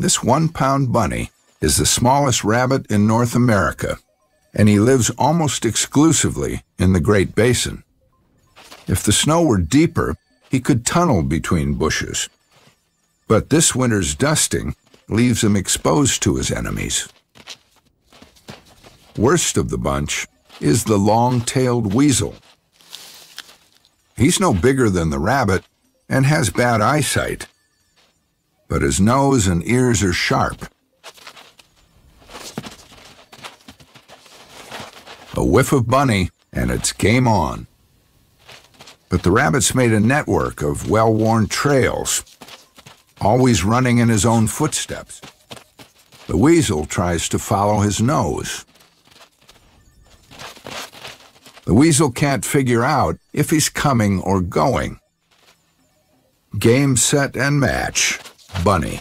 This 1-pound bunny is the smallest rabbit in North America, and he lives almost exclusively in the Great Basin. If the snow were deeper, he could tunnel between bushes. But this winter's dusting leaves him exposed to his enemies. Worst of the bunch is the long-tailed weasel. He's no bigger than the rabbit and has bad eyesight, but his nose and ears are sharp. A whiff of bunny, and it's game on. But the rabbit's made a network of well-worn trails, always running in his own footsteps. The weasel tries to follow his nose. The weasel can't figure out if he's coming or going. Game, set, and match. Bunny.